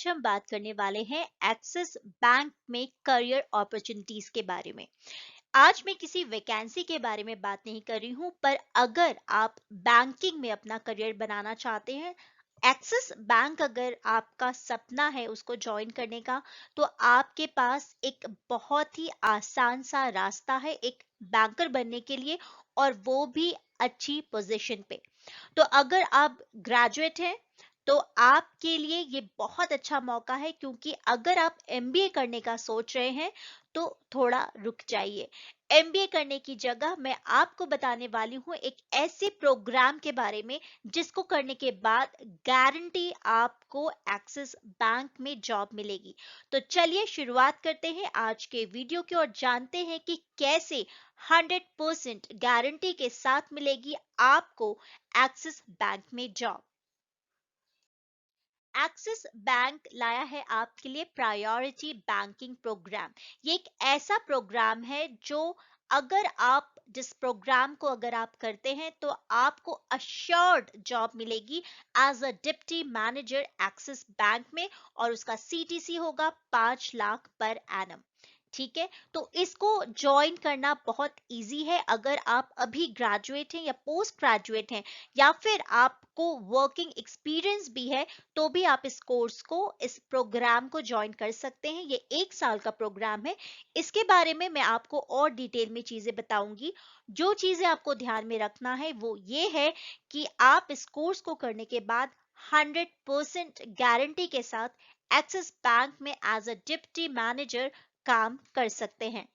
आज हम बात करने वाले हैं एक्सिस बैंक में करियर अपॉर्चुनिटीज के बारे में। आज मैं किसी वैकेंसी के बारे में बात नहीं कर रही हूं, पर अगर आप बैंकिंग में अपना करियर बनाना चाहते हैं, एक्सिस बैंक अगर आपका सपना है उसको ज्वाइन करने का, तो आपके पास एक बहुत ही आसान सा रास्ता है एक बैंकर बनने के लिए, और वो भी अच्छी पोजीशन पे। तो अगर आप ग्रेजुएट हैं तो आपके लिए ये बहुत अच्छा मौका है, क्योंकि अगर आप एमबीए करने का सोच रहे हैं तो थोड़ा रुक जाइए। एमबीए करने की जगह मैं आपको बताने वाली हूँ एक ऐसे प्रोग्राम के बारे में जिसको करने के बाद गारंटी आपको एक्सिस बैंक में जॉब मिलेगी। तो चलिए शुरुआत करते हैं आज के वीडियो की और जानते हैं कि कैसे 100% गारंटी के साथ मिलेगी आपको एक्सिस बैंक में जॉब। एक्सिस बैंक लाया है आपके लिए प्रायोरिटी बैंकिंग प्रोग्राम। ये एक ऐसा प्रोग्राम है जो अगर आप जिस प्रोग्राम को अगर आप करते हैं तो आपको अश्योर्ड जॉब मिलेगी as a deputy manager Axis Bank में, और उसका सीटीसी होगा 5 लाख पर एनम। ठीक है, तो इसको ज्वाइन करना बहुत इजी है। अगर आप अभी ग्रेजुएट हैं या पोस्ट ग्रेजुएट हैं, या फिर आपको वर्किंग एक्सपीरियंस भी है, तो भी आप इस कोर्स को, इस प्रोग्राम को ज्वाइन कर सकते हैं। ये 1 साल का प्रोग्राम है। इसके बारे में मैं आपको और डिटेल में चीजें बताऊंगी। जो चीजें आपको ध्यान में रखना है वो ये है कि आप इस कोर्स को करने के बाद 100% गारंटी के साथ एक्सिस बैंक में एज अ डिप्टी मैनेजर काम कर सकते हैं।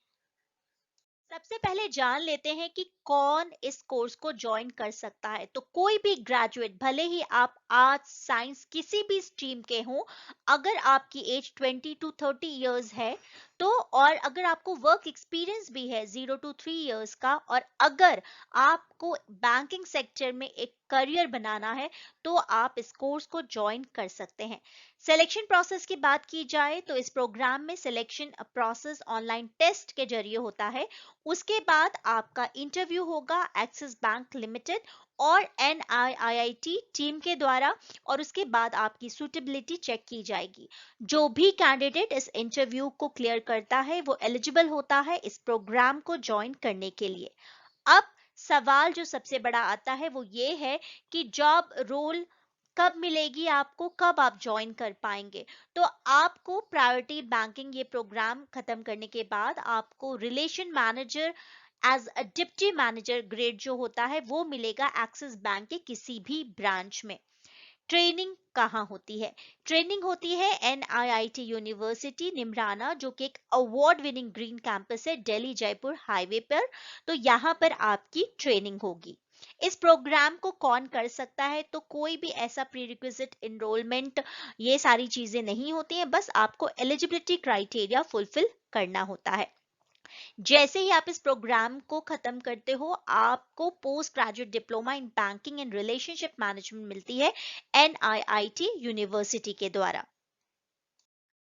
सबसे पहले जान लेते हैं कि कौन इस कोर्स को ज्वाइन कर सकता है। तो कोई भी ग्रेजुएट, भले ही आप आर्ट्स साइंस किसी भी स्ट्रीम के हों, अगर आपकी एज 20 to 30 इयर्स है तो, और अगर आपको वर्क एक्सपीरियंस भी है 0 to 3 इयर्स का, और अगर आपको बैंकिंग सेक्टर में एक करियर बनाना है, तो आप इस कोर्स को ज्वाइन कर सकते हैं। सिलेक्शन प्रोसेस की बात की जाए तो इस प्रोग्राम में सिलेक्शन प्रोसेस ऑनलाइन टेस्ट के जरिए होता है। उसके बाद आपका इंटरव्यू होगा एक्सिस बैंक लिमिटेड और एनआईआईटी टीम के द्वारा, और उसके बाद आपकी सूटेबिलिटी चेक की जाएगी। जो भी कैंडिडेट इस इंटरव्यू को क्लियर करता है वो एलिजिबल होता है इस प्रोग्राम को ज्वाइन करने के लिए। अब सवाल जो सबसे बड़ा आता है वो ये है कि जॉब रोल कब मिलेगी आपको, कब आप ज्वाइन कर पाएंगे। तो आपको प्रायोरिटी बैंकिंग ये प्रोग्राम खत्म करने के बाद आपको relation manager as a deputy manager grade जो होता है वो मिलेगा एक्सिस बैंक के किसी भी ब्रांच में। ट्रेनिंग कहाँ होती है? ट्रेनिंग होती है एनआईआईटी यूनिवर्सिटी निमराना, जो कि एक अवार्ड विनिंग ग्रीन कैंपस है दिल्ली जयपुर हाईवे पर। तो यहाँ पर आपकी ट्रेनिंग होगी। इस प्रोग्राम को कौन कर सकता है? तो कोई भी ऐसा प्रीरिक्विजिट इनरोलमेंट, ये सारी चीजें नहीं होती हैं, बस आपको एलिजिबिलिटी क्राइटेरिया फुलफिल करना होता है। जैसे ही आप इस प्रोग्राम को खत्म करते हो, आपको post graduate diploma in banking and relationship management मिलती है एनआईआईटी यूनिवर्सिटी के द्वारा।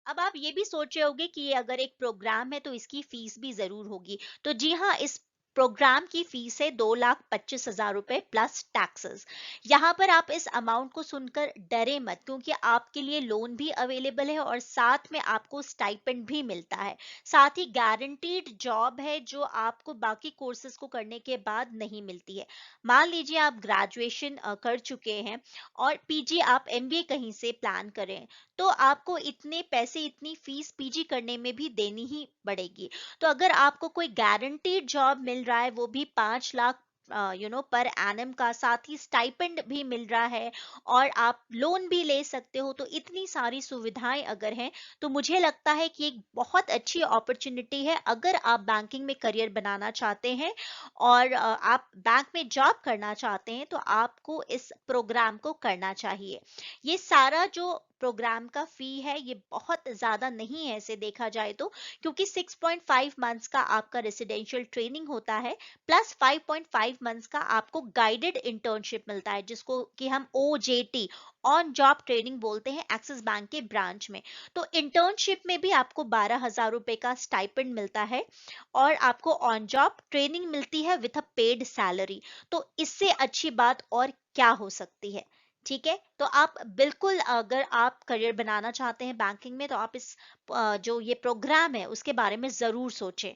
अब आप ये भी सोच रहे होंगे कि ये अगर एक प्रोग्राम है तो इसकी फीस भी जरूर होगी। तो जी हाँ, इस प्रोग्राम की फीस है 2,25,000 रुपए प्लस टैक्सेस। यहाँ पर आप इस अमाउंट को सुनकर डरे मत, क्योंकि आपके लिए लोन भी अवेलेबल है और साथ में आपको स्टाइपेंड भी मिलता है। साथ ही गारंटीड जॉब है जो आपको बाकी कोर्सेज को करने के बाद नहीं मिलती है। मान लीजिए आप ग्रेजुएशन कर चुके हैं और पीजी आप एमबीए कहीं से प्लान करें, तो आपको इतने पैसे, इतनी फीस पीजी करने में भी देनी ही पड़ेगी। तो अगर आपको कोई गारंटीड जॉब मिल रहा है, वो भी 5 लाख पर एनम का, साथ ही स्टाइपेंड भी मिल रहा है, और आप लोन भी ले सकते हो, तो इतनी सारी सुविधाएं अगर हैं, तो मुझे लगता है कि एक बहुत अच्छी अपॉर्चुनिटी है। अगर आप बैंकिंग में करियर बनाना चाहते हैं और आप बैंक में जॉब करना चाहते हैं, तो आपको इस प्रोग्राम को करना चाहिए। ये सारा जो प्रोग्राम का फी है ये बहुत ज्यादा नहीं है ऐसे देखा जाए तो, क्योंकि 6.5 मंथ्स का आपका रेसिडेंशियल ट्रेनिंग होता है, प्लस 5.5 मंथ्स का आपको गाइडेड इंटर्नशिप मिलता है, जिसको कि हम ओजेटी, ऑन जॉब ट्रेनिंग बोलते हैं एक्सिस बैंक के ब्रांच में। तो इंटर्नशिप में भी आपको 12,000 रुपए का स्टाइपेंड मिलता है, और आपको ऑन जॉब ट्रेनिंग मिलती है विथ अ पेड सैलरी। तो इससे अच्छी बात और क्या हो सकती है? ठीक है, तो आप बिल्कुल अगर आप करियर बनाना चाहते हैं बैंकिंग में तो आप इस जो ये प्रोग्राम है उसके बारे में जरूर सोचें।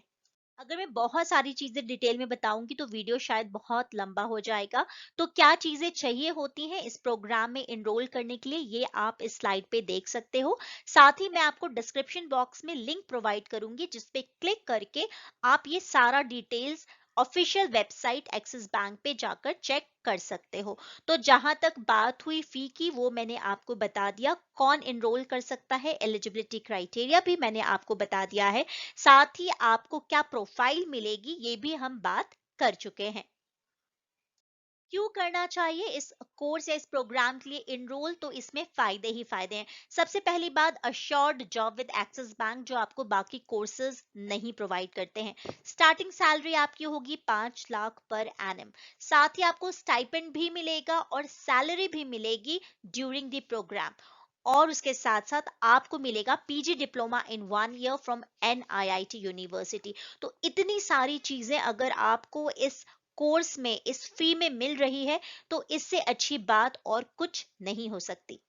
अगर मैं बहुत सारी चीजें डिटेल में बताऊंगी तो वीडियो शायद बहुत लंबा हो जाएगा। तो क्या चीजें चाहिए होती हैं इस प्रोग्राम में इनरोल करने के लिए, ये आप इस स्लाइड पे देख सकते हो। साथ ही मैं आपको डिस्क्रिप्शन बॉक्स में लिंक प्रोवाइड करूंगी जिस पे क्लिक करके आप ये सारा details official website axis bank पे जाकर चेक कर सकते हो। तो जहां तक बात हुई फी की वो मैंने आपको बता दिया, कौन इनरोल कर सकता है, एलिजिबिलिटी क्राइटेरिया भी मैंने आपको बता दिया है, साथ ही आपको क्या प्रोफाइल मिलेगी ये भी हम बात कर चुके हैं। क्यों करना चाहिए इस कोर्स या इस प्रोग्राम के लिए इनरोल, तो इसमें फायदे ही फायदे हैं। सबसे पहली बात, assured job with axis bank जो आपको बाकी कोर्सेज नहीं प्रोवाइड करते हैं। स्टार्टिंग सैलरी आपकी होगी 5 लाख पर एनम, साथ ही आपको स्टाइपेंड भी मिलेगा और सैलरी भी मिलेगी ड्यूरिंग द प्रोग्राम। और उसके साथ साथ आपको मिलेगा PG diploma in 1 year from NIIT university. तो इतनी सारी चीजें अगर आपको इस कोर्स में इस फी में मिल रही है तो इससे अच्छी बात और कुछ नहीं हो सकती।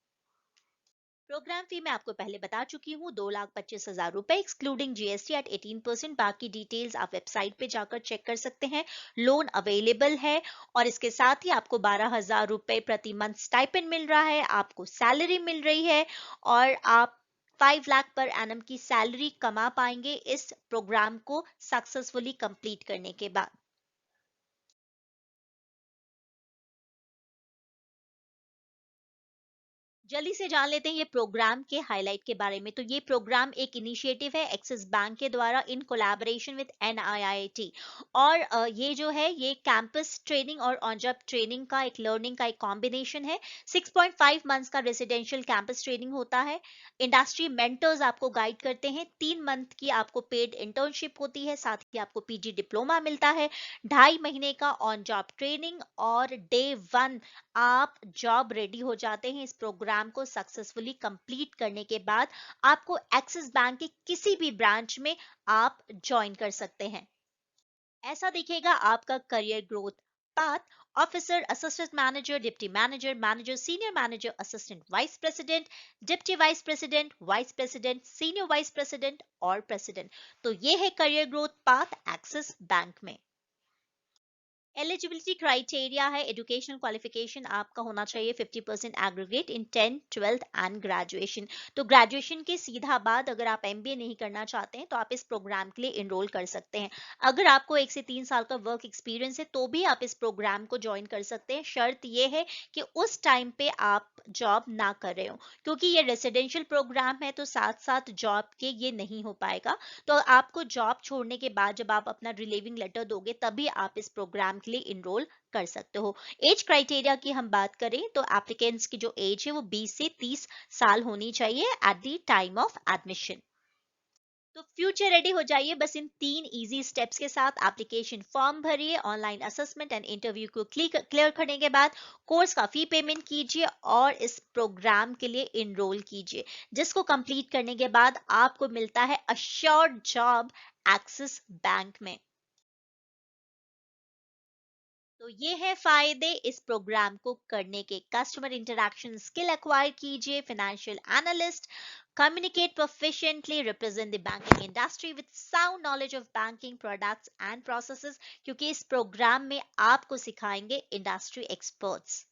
प्रोग्राम फी मैं आपको पहले बता चुकी हूँ, 2,25,000 रुपए एक्सक्लूडिंग जीएसटी एट 18%। बाकी डिटेल्स आप वेबसाइट पे जाकर चेक कर सकते हैं। लोन अवेलेबल है और इसके साथ ही आपको 12,000 रुपए प्रति मंथ स्टाइपेंड मिल रहा है, आपको सैलरी मिल रही है और आप 5 लाख पर एनम की सैलरी कमा पाएंगे इस प्रोग्राम को सक्सेसफुली कंप्लीट करने के बाद। जल्दी से जान लेते हैं ये प्रोग्राम के हाईलाइट के बारे में। तो ये प्रोग्राम एक इनिशिएटिव है एक्सिस बैंक के द्वारा इन कोलैबोरेशन विद एनआईआईटी। और ये जो है ये कैंपस ट्रेनिंग और ऑन जॉब ट्रेनिंग का एक लर्निंग का एक कॉम्बिनेशन है। 6.5 मंथ्स का रेसिडेंशियल कैंपस ट्रेनिंग होता है। इंडस्ट्री मेंटर्स आपको गाइड करते हैं। 3 मंथ की आपको पेड इंटर्नशिप होती है, साथ ही आपको पीजी डिप्लोमा मिलता है। 2.5 महीने का ऑन जॉब ट्रेनिंग और डे 1 आप जॉब रेडी हो जाते हैं। इस प्रोग्राम को सक्सेसफुली कंप्लीट करने के बाद आपको एक्सिस बैंक के किसी भी ब्रांच में आप ज्वाइन कर सकते हैं। ऐसा दिखेगा आपका career growth path. Officer, assistant manager, deputy manager, manager, senior manager, assistant vice president, deputy vice president, vice president, senior vice president और प्रेसिडेंट। तो ये है career growth path axis Bank में। एलिजिबिलिटी क्राइटेरिया है, एजुकेशनल क्वालिफिकेशन आपका होना चाहिए 50% aggregate in 10th 12th and graduation. तो ग्रेजुएशन के सीधा बाद अगर आप एमबीए नहीं करना चाहते हैं तो आप इस प्रोग्राम के लिए इनरोल कर सकते हैं। अगर आपको 1 से 3 साल का वर्क एक्सपीरियंस है तो भी आप इस प्रोग्राम को ज्वाइन कर सकते हैं। शर्त यह है कि उस टाइम पे आप जॉब ना कर रहे हो, क्योंकि ये रेसिडेंशियल प्रोग्राम है तो साथ साथ जॉब के ये नहीं हो पाएगा। तो आपको जॉब छोड़ने के बाद जब आप अपना रिलीविंग लेटर दोगे तभी आप इस प्रोग्राम के लिए इनरोल कर सकते हो। एज क्राइटेरिया की हम बात करें तो एप्लीकेंट्स की जो एज है वो 20 से 30 साल होनी चाहिए at the time of admission. तो फ्यूचर रेडी हो जाइए बस इन 3 इजी स्टेप्स के साथ। एप्लीकेशन फॉर्म भरिए, ऑनलाइन असेसमेंट एंड इंटरव्यू को क्लियर करने के बाद कोर्स का फी पेमेंट कीजिए और इस प्रोग्राम के लिए इनरोल कीजिए, जिसको कंप्लीट करने के बाद आपको मिलता है अश्योर्ड जॉब एक्सिस बैंक में। तो ये है फायदे इस प्रोग्राम को करने के। कस्टमर इंटरैक्शन स्किल एक्वायर कीजिए, financial analyst, communicate proficiently, represent the banking industry with sound knowledge of banking products and processes, क्योंकि इस प्रोग्राम में आपको सिखाएंगे इंडस्ट्री एक्सपर्ट्स।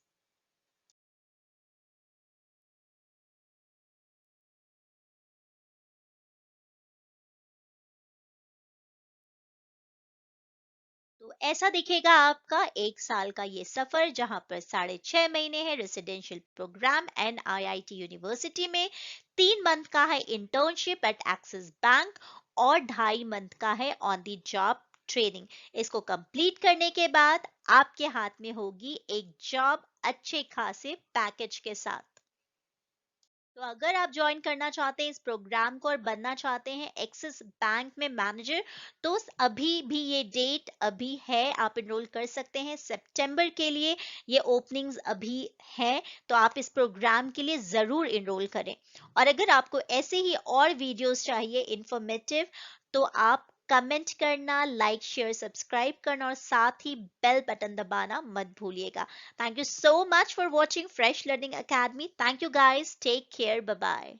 तो ऐसा दिखेगा आपका 1 साल का ये सफर, जहां पर 6.5 महीने है रेसिडेंशियल प्रोग्राम एनआईआईटी यूनिवर्सिटी में, 3 मंथ का है इंटर्नशिप एट एक्सिस बैंक और 2.5 मंथ का है ऑन द जॉब ट्रेनिंग। इसको कंप्लीट करने के बाद आपके हाथ में होगी एक जॉब अच्छे खासे पैकेज के साथ। तो अगर आप ज्वाइन करना चाहते हैं इस प्रोग्राम को और बनना चाहते हैं एक्सिस बैंक में मैनेजर, तो अभी भी ये डेट अभी है, आप इनरोल कर सकते हैं सितंबर के लिए। ये ओपनिंग्स अभी है, तो आप इस प्रोग्राम के लिए जरूर इनरोल करें। और अगर आपको ऐसे ही और वीडियोस चाहिए इंफॉर्मेटिव तो आप कमेंट करना, लाइक शेयर सब्सक्राइब करना और साथ ही बेल बटन दबाना मत भूलिएगा। Thank you so much for watching Fresh Learning Academy. Thank you guys, take care, bye bye.